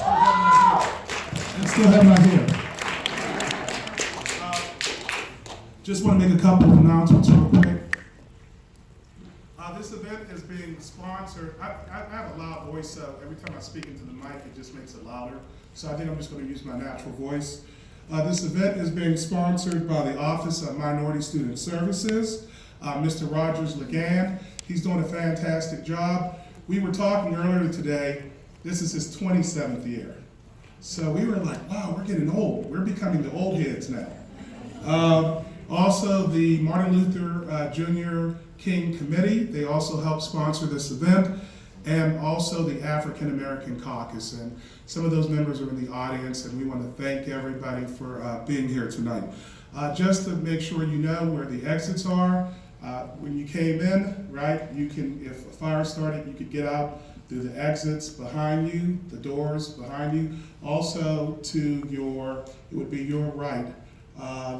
And still have my hair. Just want to make a couple of announcements real quick. This event is being sponsored. I have a loud voice, so every time I speak into the mic, it just makes it louder. So I think I'm just going to use my natural voice. This event is being sponsored by the Office of Minority Student Services, Mr. Rogers Legan. He's doing a fantastic job. We were talking earlier today, this is his 27th year. So we were like, wow, we're getting old. We're becoming the old heads now. Also, the Martin Luther Jr. King Committee, they also help sponsor this event, and also the African American Caucus. And some of those members are in the audience, and we want to thank everybody for being here tonight. Just to make sure you know where the exits are, when you came in, right, you can, if a fire started, you could get out through the exits behind you, the doors behind you. Also to your, it would be your right,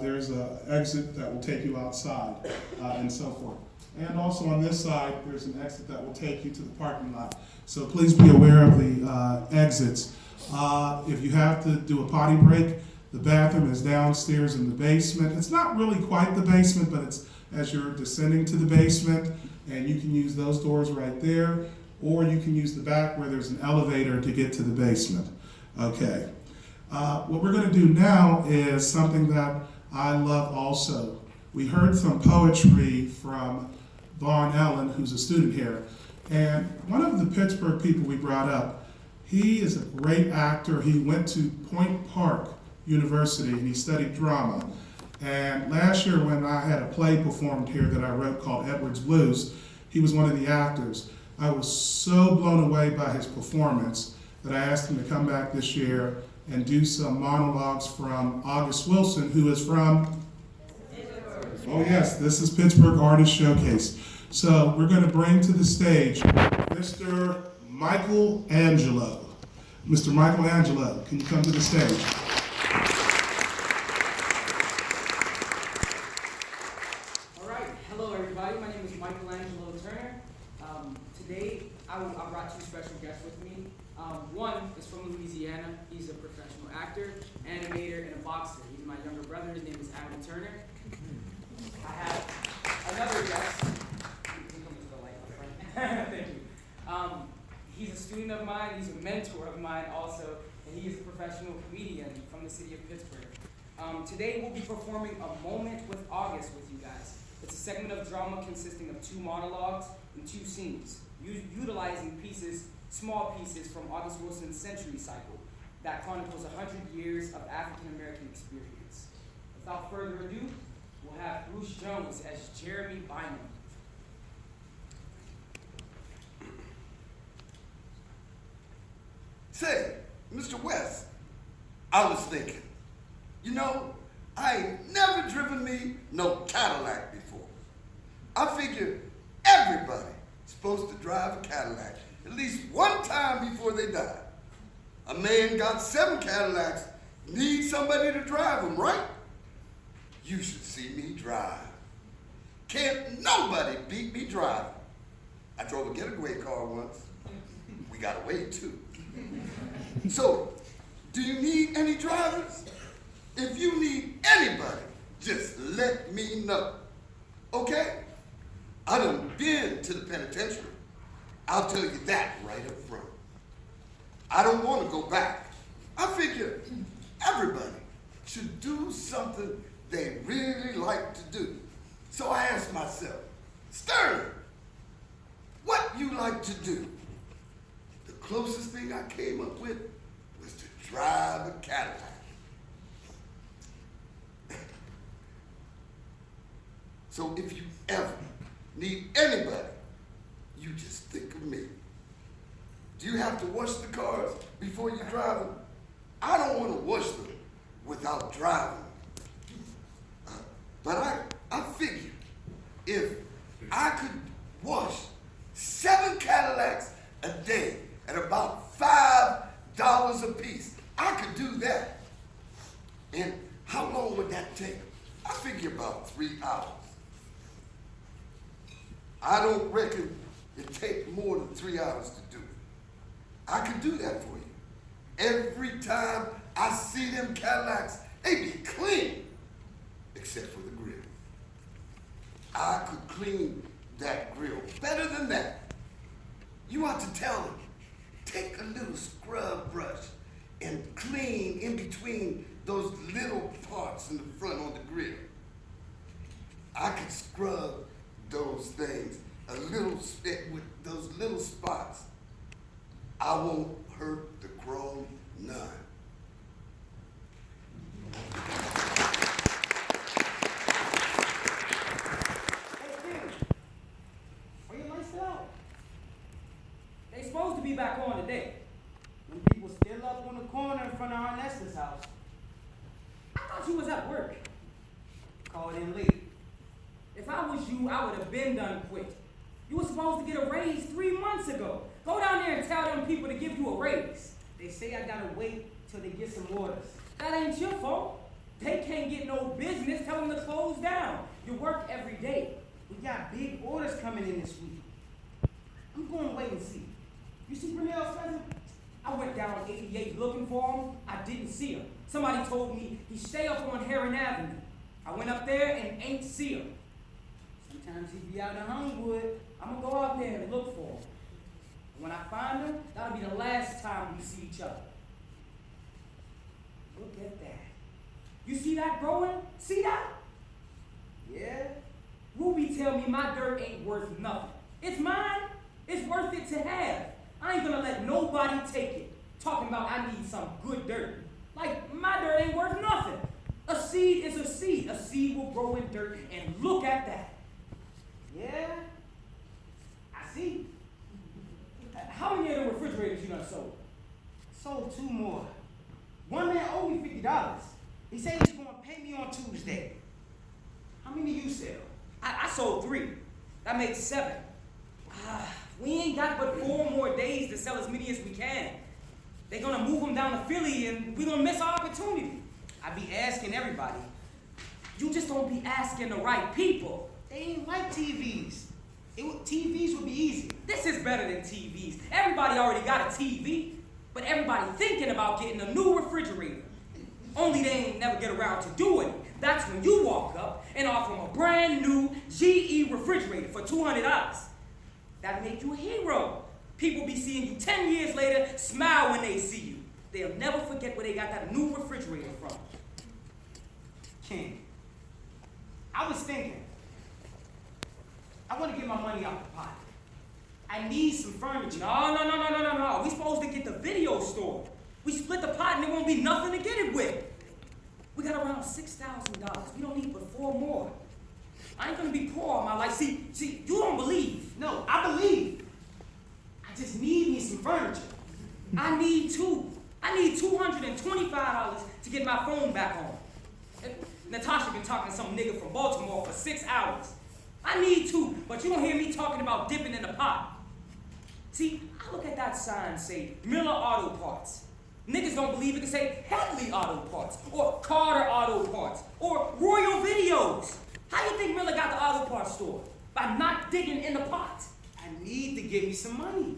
there's an exit that will take you outside and so forth. And also on this side, there's an exit that will take you to the parking lot. So please be aware of the exits. If you have to do a potty break, the bathroom is downstairs in the basement. It's not really quite the basement, but it's as you're descending to the basement, and you can use those doors right there, or you can use the back where there's an elevator to get to the basement. Okay. What we're going to do now is something that I love also. We heard some poetry from Vaughn Ellen, who's a student here, and one of the Pittsburgh people we brought up, he is a great actor. He went to Point Park University and he studied drama. And last year when I had a play performed here that I wrote called Edward's Blues, he was one of the actors. I was so blown away by his performance that I asked him to come back this year and do some monologues from August Wilson, who is from? Oh yes, this is Pittsburgh Artist Showcase. So we're going to bring to the stage Mr. Michaelangelo. Mr. Michaelangelo, can you come to the stage? All right, hello everybody. My name is Michaelangelo Turner. Today I brought two special guests with me. One is from Louisiana. He's a professional actor, animator, and a boxer. He's my younger brother. His name is Adam Turner. I have another guest. You can come to the light, my friend. Thank you. He's a student of mine. He's a mentor of mine also, and he is a professional comedian from the city of Pittsburgh. Today we'll be performing A Moment with August with you guys. It's a segment of drama consisting of 2 monologues and 2 scenes, utilizing small pieces from August Wilson's Century Cycle that chronicles 100 years of African American experience. Without further ado, we'll have Bruce Jones as Jeremy Bynum. Say, Mr. West, I was thinking, you know, I ain't never driven me no Cadillac before. I figure everybody's supposed to drive a Cadillac at least one time before they die. A man got 7 Cadillacs, needs somebody to drive them, right? You should see me drive. Can't nobody beat me driving. I drove a getaway car once. We got away too. So, do you need any drivers? If you need anybody, just let me know. Okay? I done been to the penitentiary. I'll tell you that right up front. I don't want to go back. I figure everybody should do something they really like to do. So I asked myself, Sterling, what you like to do? The closest thing I came up with was to drive a Cadillac. So if you ever need anybody, you just think of me. Do you have to wash the cars before you drive them? I don't want to wash them without driving. But I figured if I could wash 7 Cadillacs a day at about $5 a piece, I could do that. And how long would that take? I figure about 3 hours. I don't reckon it takes more than 3 hours to do it. I could do that for you. Every time I see them Cadillacs, they be clean, except for the grill. I could clean that grill better than that. You ought to tell them, take a little scrub brush and clean in between those little parts in the front on the grill. I could scrub those things a little with those little spots. I won't hurt the chrome none. Hey, King, are your lights still out? They supposed to be back on today. When people still up on the corner in front of Aunt Esther's house. I thought you was at work. Called in late. If I was you, I would have been done quick. You were supposed to get a raise 3 months ago. Go down there and tell them people to give you a raise. They say I gotta wait till they get some orders. That ain't your fault. They can't get no business. Tell them to close down. You work every day. We got big orders coming in this week. I'm going to wait and see. You see Brunel's cousin? I went down 88 looking for him. I didn't see him. Somebody told me he stay up on Heron Avenue. I went up there and ain't see him. Sometimes he be out in Homewood. I'm gonna go out there and look for him. When I find him, that'll be the last time we see each other. Look at that. You see that growing? See that? Yeah. Ruby tell me my dirt ain't worth nothing. It's mine. It's worth it to have. I ain't gonna let nobody take it. Talking about I need some good dirt. Like my dirt ain't worth nothing. A seed is a seed. A seed will grow in dirt, and look at that. Yeah? I see. How many of the refrigerators you done sold? Sold 2 more. One man owed me $50. He said he's gonna pay me on Tuesday. How many you sell? I sold 3. That makes 7. We ain't got but 4 more days to sell as many as we can. They're gonna move them down to Philly and we're gonna miss our opportunity. I be asking everybody. You just don't be asking the right people. They ain't like TVs. TVs would be easy. This is better than TVs. Everybody already got a TV, but everybody thinking about getting a new refrigerator. Only they ain't never get around to do it. That's when you walk up and offer them a brand new GE refrigerator for $200. That make you a hero. People be seeing you 10 years later, smile when they see you. They'll never forget where they got that new refrigerator from. King, I was thinking, I want to get my money out the pot. I need some furniture. No. We supposed to get the video store. We split the pot and there won't be nothing to get it with. We got around $6,000. We don't need but 4 more. I ain't gonna be poor all my life. See, you don't believe. No, I believe. I just need me some furniture. I need $225 to get my phone back on. Natasha been talking to some nigga from Baltimore for 6 hours. I need 2, but you don't hear me talking about dipping in the pot. See, I look at that sign say Miller Auto Parts. Niggas don't believe it can say Headley Auto Parts, or Carter Auto Parts, or Royal Videos. How you think Miller got the auto parts store? By not digging in the pot. I need to give me some money.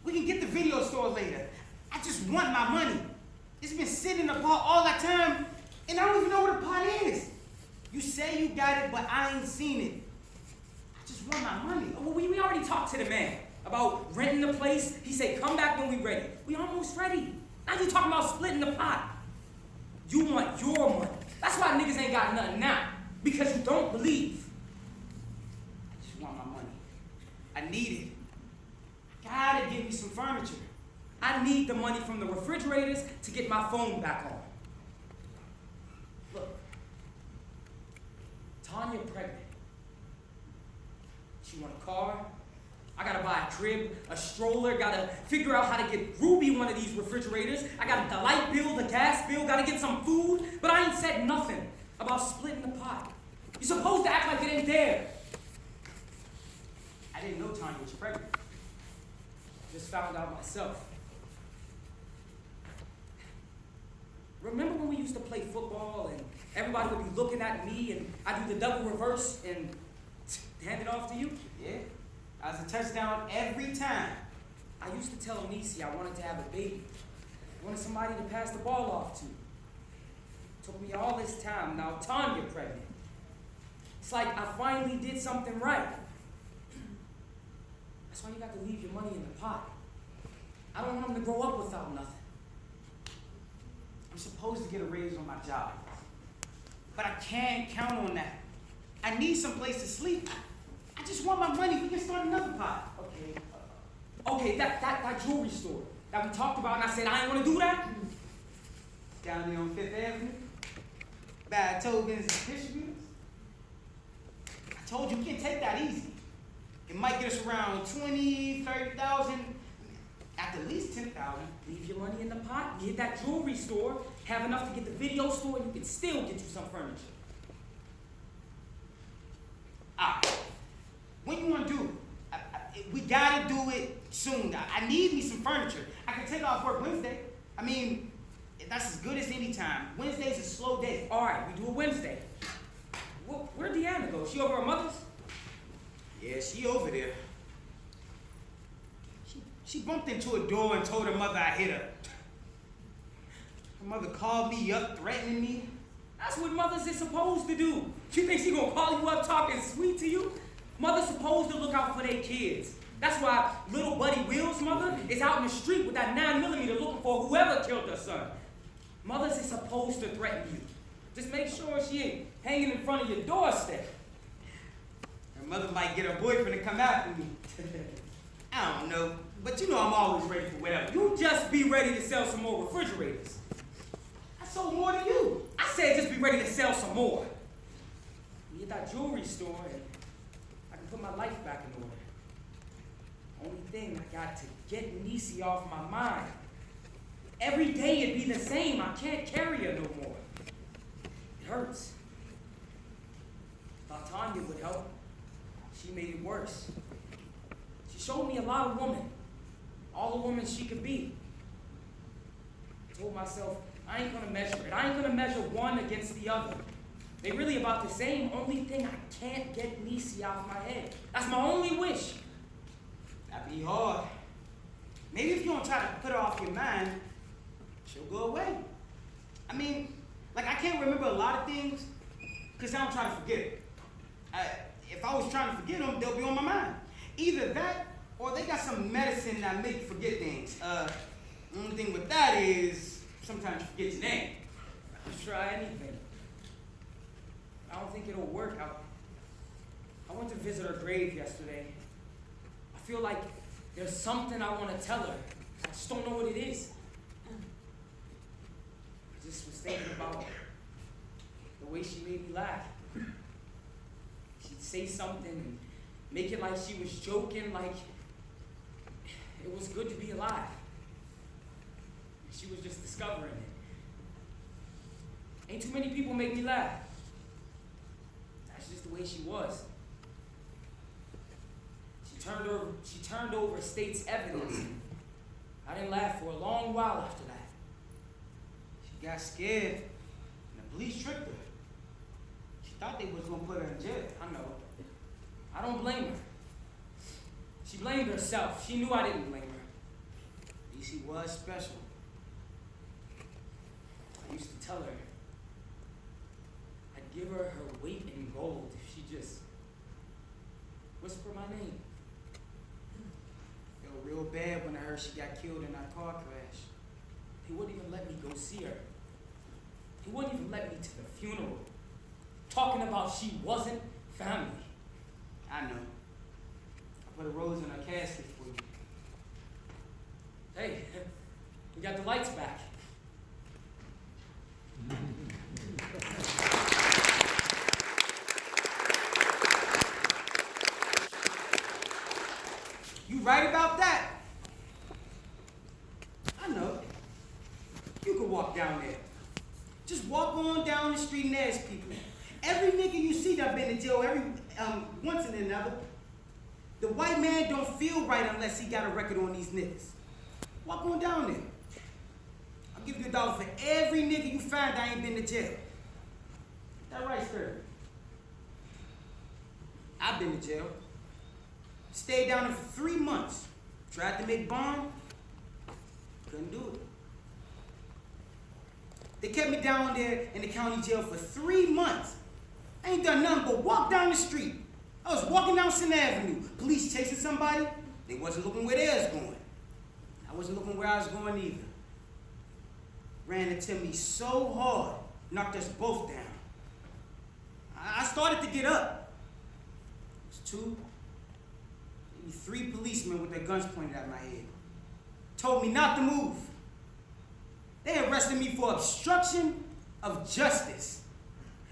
We can get the video store later. I just want my money. It's been sitting in the pot all that time, and I don't even know where the pot is. You say you got it, but I ain't seen it. I just want my money. Well, we already talked to the man about renting the place. He said, come back when we ready. We almost ready. Now you talking about splitting the pot. You want your money. That's why niggas ain't got nothing now. Because you don't believe. I just want my money. I need it. Gotta give me some furniture. I need the money from the refrigerators to get my phone back on. Look. Tanya pregnant. She want a car. I gotta buy a crib, a stroller, gotta figure out how to get Ruby one of these refrigerators. I got the light bill, the gas bill, gotta get some food, but I ain't said nothing about splitting the pot. You're supposed to act like it ain't there. I didn't know Tanya was pregnant. Just found out myself. Remember when we used to play football and everybody would be looking at me and I do the double reverse and hand it off to you? Yeah. I was a touchdown every time. I used to tell Nisi I wanted to have a baby. wanted somebody to pass the ball off to. Took me all this time, now Tanya pregnant. It's like I finally did something right. That's why you got to leave your money in the pot. I don't want them to grow up without nothing. I'm supposed to get a raise on my job, but I can't count on that. I need some place to sleep. I just want my money. We can start another pot. Okay, that jewelry store that we talked about, and I said I ain't want to do that. Down there on Fifth Avenue, bad tokens and distributors. I told you we can't take that easy. It might get us around 20, 30,000, at the least 10,000. Leave your money in the pot, get that jewelry store, have enough to get the video store, and you can still get you some furniture. Alright, when you want to do it? We gotta do it soon. I need me some furniture. I can take off work Wednesday. I mean, that's as good as any time. Wednesday's a slow day. Alright, we do it Wednesday. Where'd Deanna go? She over her mother's? Yeah, she over there. She bumped into a door and told her mother I hit her. Her mother called me up, threatening me. That's what mothers is supposed to do. She thinks she gonna call you up talking sweet to you? Mother's supposed to look out for their kids. That's why little Buddy Will's mother is out in the street with that 9mm looking for whoever killed her son. Mothers is supposed to threaten you. Just make sure she ain't hanging in front of your doorstep. Her mother might get her boyfriend to come after me. I don't know, but you know I'm always ready for whatever. You just be ready to sell some more refrigerators. I sold more than you. I said just be ready to sell some more. We get that jewelry store and I can put my life back in order. Only thing, I got to get Niecy off my mind. Every day it'd be the same. I can't carry her no more. It hurts. Thought Tanya would help. She made it worse. She showed me a lot of women. All the women she could be. I told myself, I ain't gonna measure it. I ain't gonna measure one against the other. They really about the same. Only thing, I can't get Niecy out of my head. That's my only wish. That'd be hard. Maybe if you don't try to put her off your mind, she'll go away. I mean, like I can't remember a lot of things because I don't try to forget it. If I was trying to forget them, they'll be on my mind. Either that or they got some medicine that make you forget things. The only thing with that is sometimes you forget your name. I'll try anything. I don't think it'll work. I went to visit her grave yesterday. I feel like there's something I want to tell her. I just don't know what it is. I just was thinking about the way she made me laugh. She'd say something and make it like she was joking, like it was good to be alive. She was just discovering it. Ain't too many people make me laugh. That's just the way she was. She turned over state's evidence. I didn't laugh for a long while after that. She got scared, and the police tricked her. She thought they was gonna put her in jail. I know. I don't blame her. She blamed herself. She knew I didn't blame her. At least she was special. I used to tell her I'd give her her weight in gold if she just whispered my name. Felt real bad when I heard she got killed in that car crash. He wouldn't even let me go see her. He wouldn't even let me to the funeral. Talking about she wasn't family. I know. I put a rose in her casket for you. Hey, we got the lights back. You right about that? I know. You can walk down there. Just walk on down the street and ask people. Every nigga you see that been in jail once and another. The white man don't feel right unless he got a record on these niggas. Walk on down there. I'll give you $1 for every nigga you find that ain't been to jail. That right, sir? I've been to jail. Stayed down there for 3 months. Tried to make bond. Couldn't do it. They kept me down there in the county jail for 3 months. I ain't done nothing but walk down the street. I was walking down Center Avenue. Police chasing somebody. They wasn't looking where they was going. I wasn't looking where I was going either. Ran into me so hard, knocked us both down. I started to get up. It was 2, maybe 3 policemen with their guns pointed at my head. Told me not to move. They arrested me for obstruction of justice.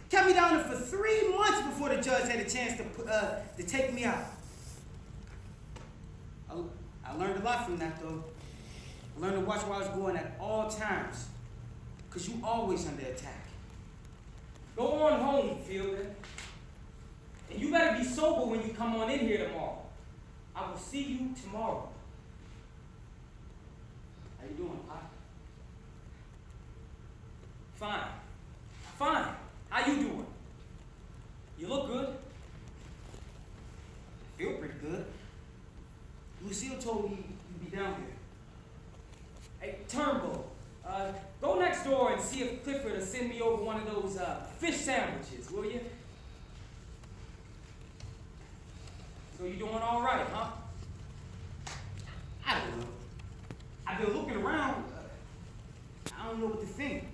Kept me down there for 3 months before the judge had a chance to take me out. I learned a lot from that, though. I learned to watch where I was going at all times, because you always under attack. Go on home, Fielder. And you better be sober when you come on in here tomorrow. I will see you tomorrow. How you doing, Pop? Fine. Fine. How you doing? You look good. I feel pretty good. Lucille told me you'd be down here. Hey, Turnbull, go next door and see if Clifford will send me over one of those fish sandwiches, will you? So you doing all right, huh? I don't know. I've been looking around. I don't know what to think.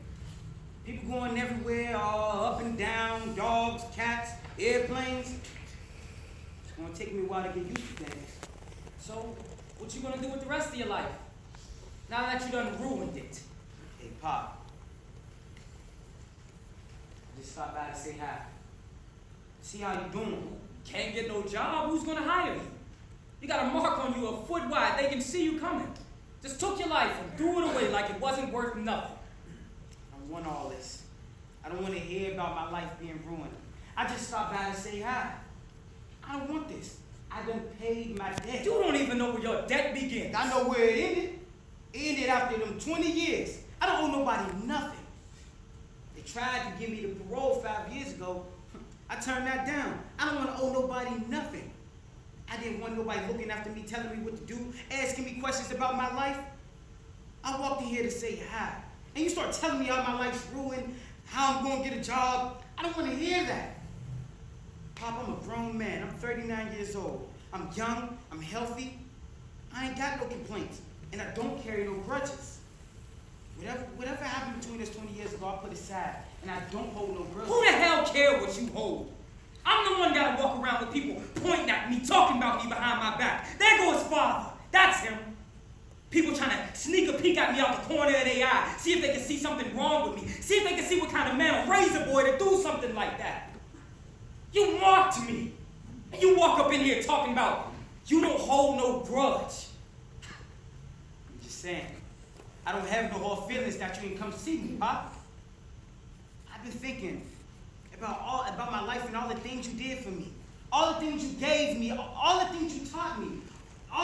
People going everywhere, all up and down, dogs, cats, airplanes. It's gonna take me a while to get used to things. So, what you gonna do with the rest of your life? Now that you done ruined it. Hey, Pop. I just stopped by to say hi. See how you doing? Can't get no job, who's gonna hire you? You got a mark on you a foot wide, they can see you coming. Just took your life and threw it away like it wasn't worth nothing. I don't want all this. I don't want to hear about my life being ruined. I just stopped by to say hi. I don't want this. I done paid my debt. You don't even know where your debt begins. I know where it ended. It ended after them 20 years. I don't owe nobody nothing. They tried to give me the parole 5 years ago. I turned that down. I don't want to owe nobody nothing. I didn't want nobody looking after me, telling me what to do, asking me questions about my life. I walked in here to say hi. And you start telling me how my life's ruined, how I'm going to get a job. I don't want to hear that. Pop, I'm a grown man. I'm 39 years old. I'm young. I'm healthy. I ain't got no complaints. And I don't carry no grudges. Whatever happened between us 20 years ago, I put aside. And I don't hold no grudges. Who the hell care what you hold? I'm the one gotta walk around with people pointing at me, talking about me behind my back. There goes father. That's him. People trying to sneak a peek at me out the corner of their eye, see if they can see something wrong with me, see if they can see what kind of man will raise a boy to do something like that. You marked me. And you walk up in here talking about you don't hold no grudge. I'm just saying, I don't have no hard feelings that you didn't come see me, Pop. I've been thinking about my life and all the things you did for me, all the things you gave me, all the things you taught me.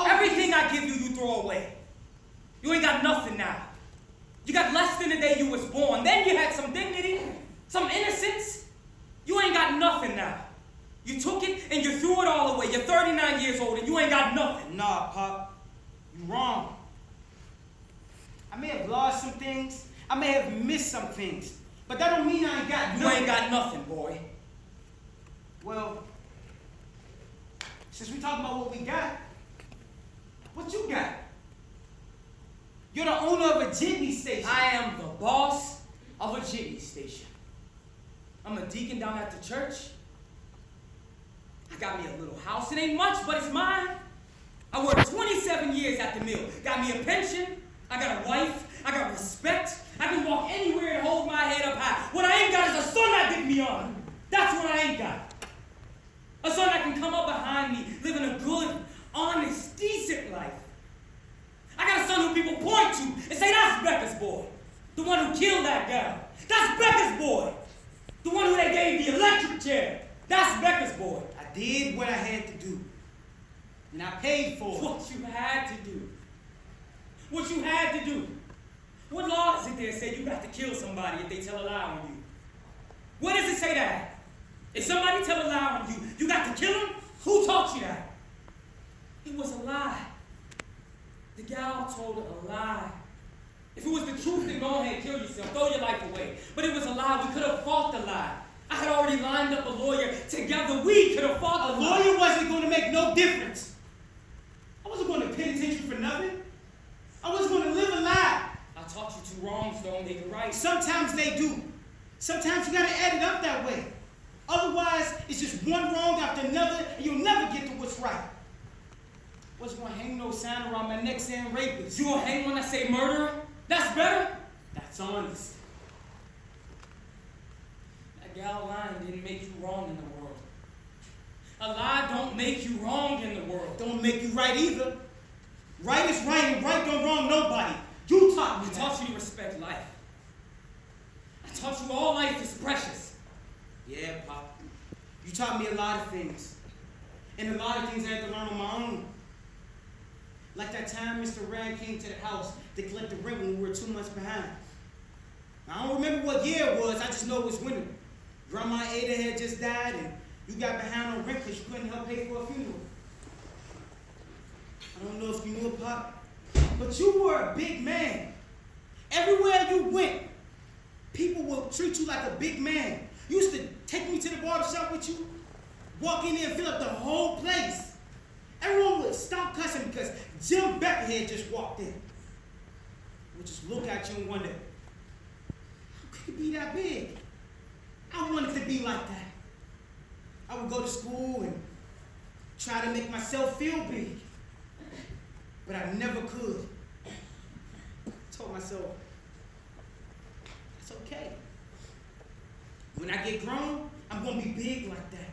Everything I give you, you throw away. You ain't got nothing now. You got less than the day you was born. Then you had some dignity, some innocence. You ain't got nothing now. You took it and you threw it all away. You're 39 years old and you ain't got nothing. Nah, Pop, you wrong. I may have lost some things. I may have missed some things. But that don't mean I ain't got nothing. You ain't got nothing, boy. Well, since we talking about what we got, what you got? You're the owner of a jitney station. I am the boss of a jitney station. I'm a deacon down at the church. I got me a little house. It ain't much, but it's mine. I worked 27 years at the mill. Got me a pension. I got a wife. I got respect. I can walk anywhere and hold my head up high. What I ain't got is a son that dig me on. That's what I ain't got. A son that can come up behind me, living a good, honest, decent life. I got a son who people point to and say, that's Becca's boy. The one who killed that guy. That's Becca's boy. The one who they gave the electric chair. That's Becca's boy. I did what I had to do. And I paid for it. What you had to do. What you had to do. What law is it there say you got to kill somebody if they tell a lie on you? Where does it say that? If somebody tell a lie on you, you got to kill him? Who taught you that? It was a lie. The gal told a lie If it was the truth, then go ahead, kill yourself, throw your life away. But it was a lie. We could have fought the lie. I had already lined up a lawyer. Together, we could have fought the lie. A lawyer wasn't going to make no difference. I wasn't going to pay attention for nothing. I wasn't going to live a lie. I taught you two wrongs don't make it right. Sometimes they do. Sometimes you got to add it up that way. Otherwise, it's just one wrong after another, and you'll never get to what's right. I wasn't going to hang no sign around my neck saying rapist. You gonna hang one that say murderer? That's better? That's honest. That gal lying didn't make you wrong in the world. A lie don't make you wrong in the world. Don't make you right either. Right is right, and right don't wrong nobody. You taught me I that. taught you to respect life. I taught you all life is precious. Yeah, Pop. You taught me a lot of things. And a lot of things I had to learn on my own. Like that time Mr. Rand came to the house to collect the rent when we were 2 months behind. I don't remember what year it was, I just know it was winter. Grandma Ada had just died and you got behind on rent because you couldn't help pay for a funeral. I don't know if you knew it, Pop, but you were a big man. Everywhere you went, people would treat you like a big man. You used to take me to the barbershop with you, walk in there and fill up the whole place. Everyone would stop cussing because Jim Becker had just walked in. We'd just look at you and wonder, how could it be that big? I wanted to be like that. I would go to school and try to make myself feel big, but I never could. I told myself, it's okay. When I get grown, I'm gonna be big like that.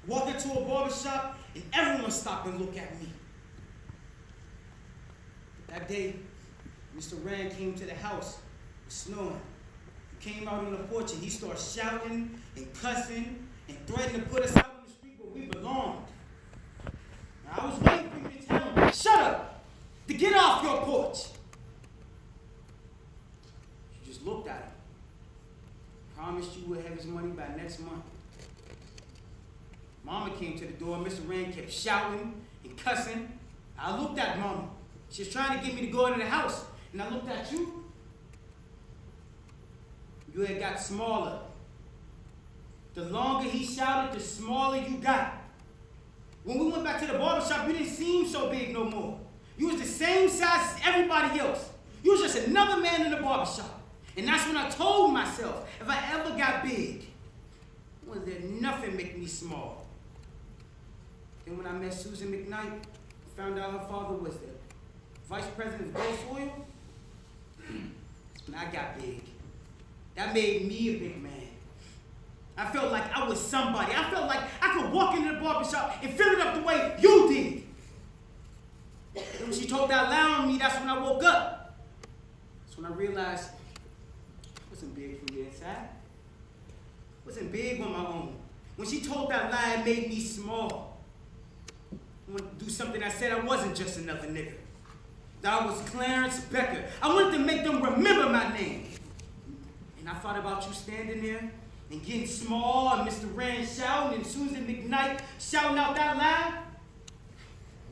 Walk into a barbershop and everyone stop and look at me. That day, Mr. Rand came to the house, it was snowing. He came out on the porch and he started shouting and cussing and threatening to put us out on the street where we belonged. Now, I was waiting for you to tell him, shut up, to get off your porch. You just looked at him. Promised you would have his money by next month. Mama came to the door. Mr. Rand kept shouting and cussing. I looked at Mama. She was trying to get me to go into the house. And I looked at you. You had got smaller. The longer he shouted, the smaller you got. When we went back to the barbershop, you didn't seem so big no more. You was the same size as everybody else. You was just another man in the barbershop. And that's when I told myself, if I ever got big, was there nothing make me small. Then when I met Susan McKnight, found out her father was the vice president of Ghost Oil, that's when I got big. That made me a big man. I felt like I was somebody. I felt like I could walk into the barbershop and fill it up the way you did. And when she told that lie on me, that's when I woke up. That's when I realized I wasn't big from the inside. I wasn't big on my own. When she told that lie, it made me small. I wanted to do something I said I wasn't just another nigga. That I was Clarence Becker. I wanted to make them remember my name. And I thought about you standing there and getting small and Mr. Rand shouting and Susan McKnight shouting out that lie.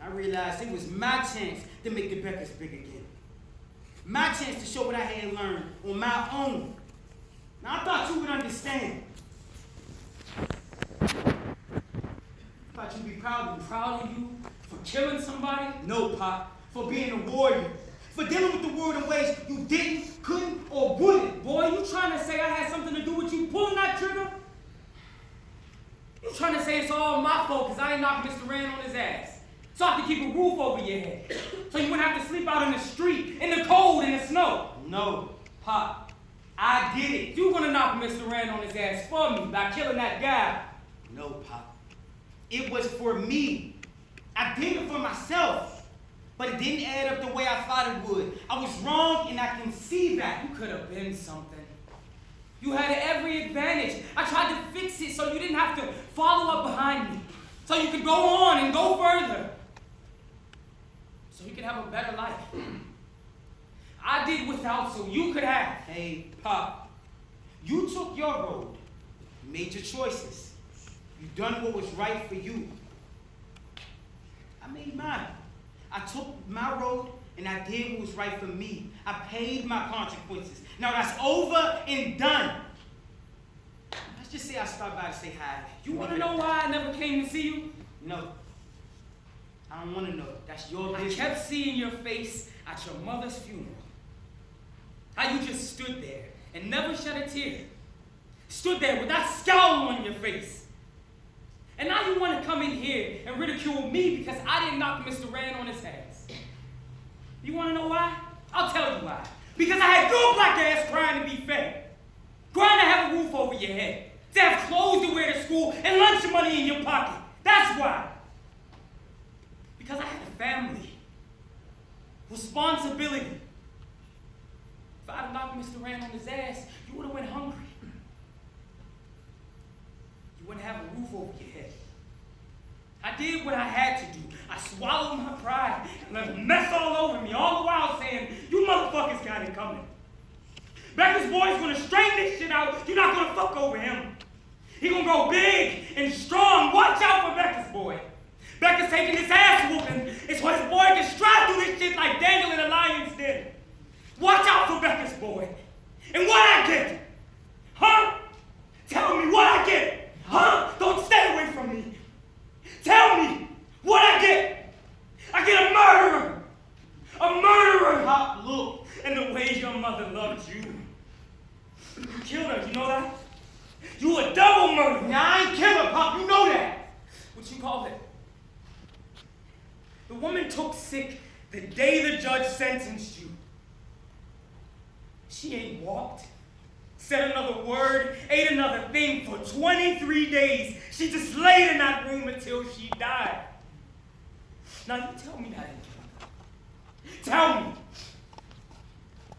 And I realized it was my chance to make the Beckers big again. My chance to show what I had learned on my own. Now I thought you would understand. I thought you'd be proud of me. Proud of you for killing somebody? No, Pop. For being a warrior. For dealing with the world in ways you didn't, couldn't, or wouldn't. Boy, you trying to say I had something to do with you pulling that trigger? You trying to say it's all my fault because I ain't knocked Mr. Rand on his ass. So I could keep a roof over your head. So you wouldn't have to sleep out in the street, in the cold, in the snow. No, Pop. I did it. You gonna knock Mr. Rand on his ass for me by killing that guy. No, Pop. It was for me. I did it for myself. But it didn't add up the way I thought it would. I was wrong, and I can see that. You could have been something. You had every advantage. I tried to fix it so you didn't have to follow up behind me. So you could go on and go further. So you could have a better life. I did without so you could have. Hey, Pop. You took your road. You made your choices. You done what was right for you. I made mine. I took my road and I did what was right for me. I paid my consequences. Now that's over and done. Let's just say I stopped by to say hi. You want to know why I never came to see you? No. I don't want to know. That's your I business. kept seeing your face at your mother's funeral. How you just stood there and never shed a tear. Stood there with that scowl on your face. And now you want to come in here and ridicule me because I didn't knock Mr. Rand on his ass. You want to know why? I'll tell you why. Because I had your black ass crying to be fed. Crying to have a roof over your head. To have clothes to wear to school and lunch money in your pocket. That's why. Because I had a family. Responsibility. If I'd have knocked Mr. Rand on his ass, you would have went hungry. You wouldn't have a roof over your head. I did what I had to do. I swallowed my pride and let him mess all over me, all the while saying, you motherfuckers got it coming. Becca's boy's gonna straighten this shit out. You're not gonna fuck over him. He gonna go big and strong. Watch out for Becca's boy. Becca's taking his ass whooping. It's where his boy can stride through this shit like Daniel in the lion's den. Watch out for Becca's boy. And what I get? Huh? Tell me what I get. Huh? Don't stay away from me. Tell me what I get. I get a murderer. A murderer. Pop, look. And the way your mother loved you. You killed her, you know that? You a double murderer. Now, I ain't kill her, Pop. You know that. What you call it? The woman took sick the day the judge sentenced you. She ain't walked, said another word, ate another thing for 23 days. She just laid in that room until she died. Now you tell me that ain't killing. Tell me.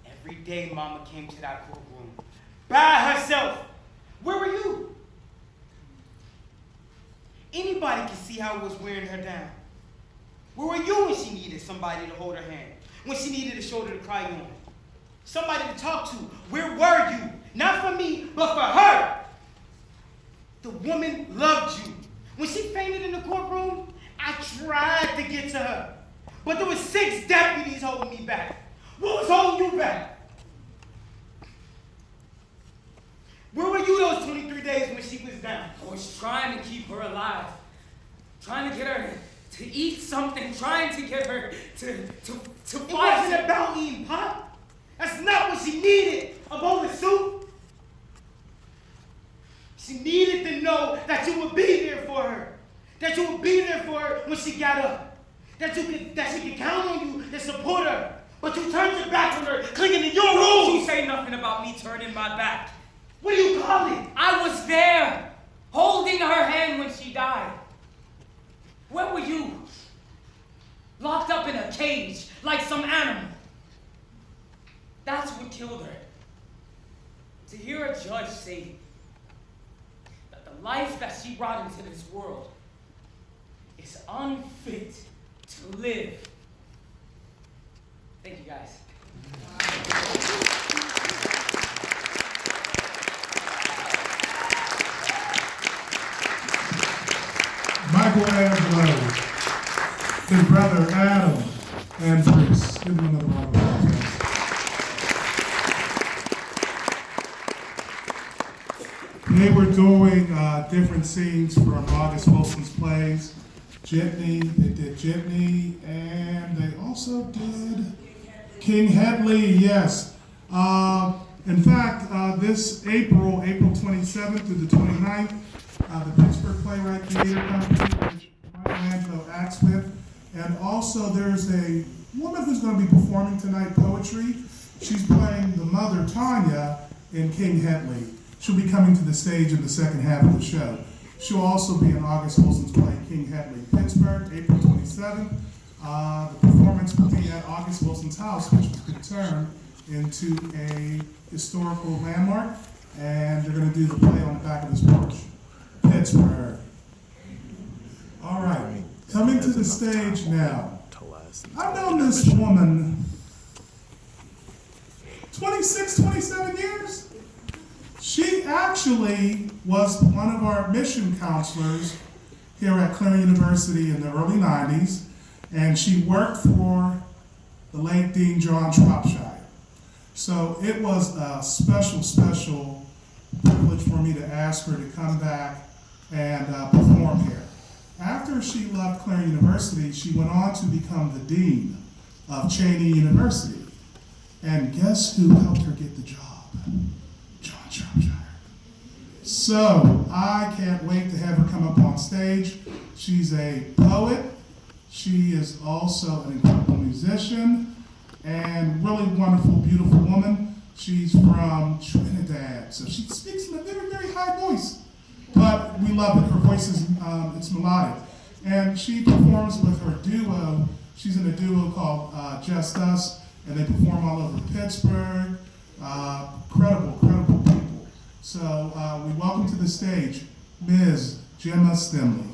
Every day Mama came to that courtroom by herself. Where were you? Anybody can see how it was wearing her down. Where were you when she needed somebody to hold her hand? When she needed a shoulder to cry on? Somebody to talk to? Where were you? Not for me, but for her. The woman loved you. When she fainted in the courtroom, I tried to get to her. But there were 6 deputies holding me back. What was holding you back? Where were you those 23 days when she was down? I was trying to keep her alive. Trying to get her to eat something. Trying to get her to It fight. wasn't about eating, Pop. That's not what she needed. A bowl of soup. She needed to know that you would be there for her. That you would be there for her when she got up. That she could count on you to support her. But you turned your back on her, clinging to your Don't rules. you say nothing about me turning my back. What do you call it? I was there, holding her hand when she died. Where were you? Locked up in a cage like some animal. That's what killed her. To hear a judge say that the life that she brought into this world is unfit to live. Thank you, guys. Michaelangelo, his brother Adam, and Bruce. Give them another round of applause. They were doing different scenes from August Wilson's plays. Jitney, they did Jitney, and they also did King Hedley, yes. In fact, this April 27th through the 29th, the Pittsburgh Playwright Theater Company, which Michaelangelo acts with, and also there's a woman who's going to be performing tonight poetry. She's playing the mother, Tanya, in King Hedley. She'll be coming to the stage in the second half of the show. She'll also be in August Wilson's play, King Hedley, Pittsburgh, April 27th. The performance will be at August Wilson's house, which has been turned into a historical landmark, and they're going to do the play on the back of his porch. Pittsburgh. All right, coming to the stage now. I've known this woman 26, 27 years. She actually was one of our admission counselors here at Clarion University in the early 90s, and she worked for the late Dean John Shropshire. So it was a special privilege for me to ask her to come back and perform here. After she left Clarion University, she went on to become the dean of Cheney University. And guess who helped her get the job? John Shropshire. So I can't wait to have her come up on stage. She's a poet. She is also an incredible musician and really wonderful, beautiful woman. She's from Trinidad, so she speaks in a very, very high voice. But we love it. Her voice is it's melodic. And she performs with her duo. She's in a duo called Just Us, and they perform all over Pittsburgh. Credible people. So we welcome to the stage Ms. Gemma Stimley.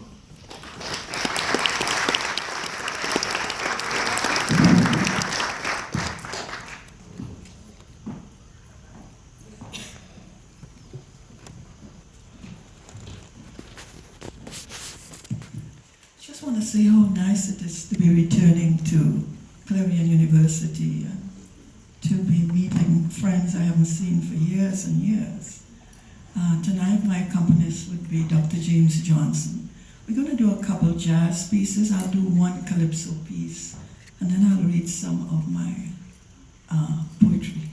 Just want to say how nice it is to be returning to Clarion University and to be meeting friends I haven't seen for years and years. Tonight my accompanist would be Dr. James Johnson. We're going to do a couple jazz pieces. I'll do one calypso piece, and then I'll read some of my poetry.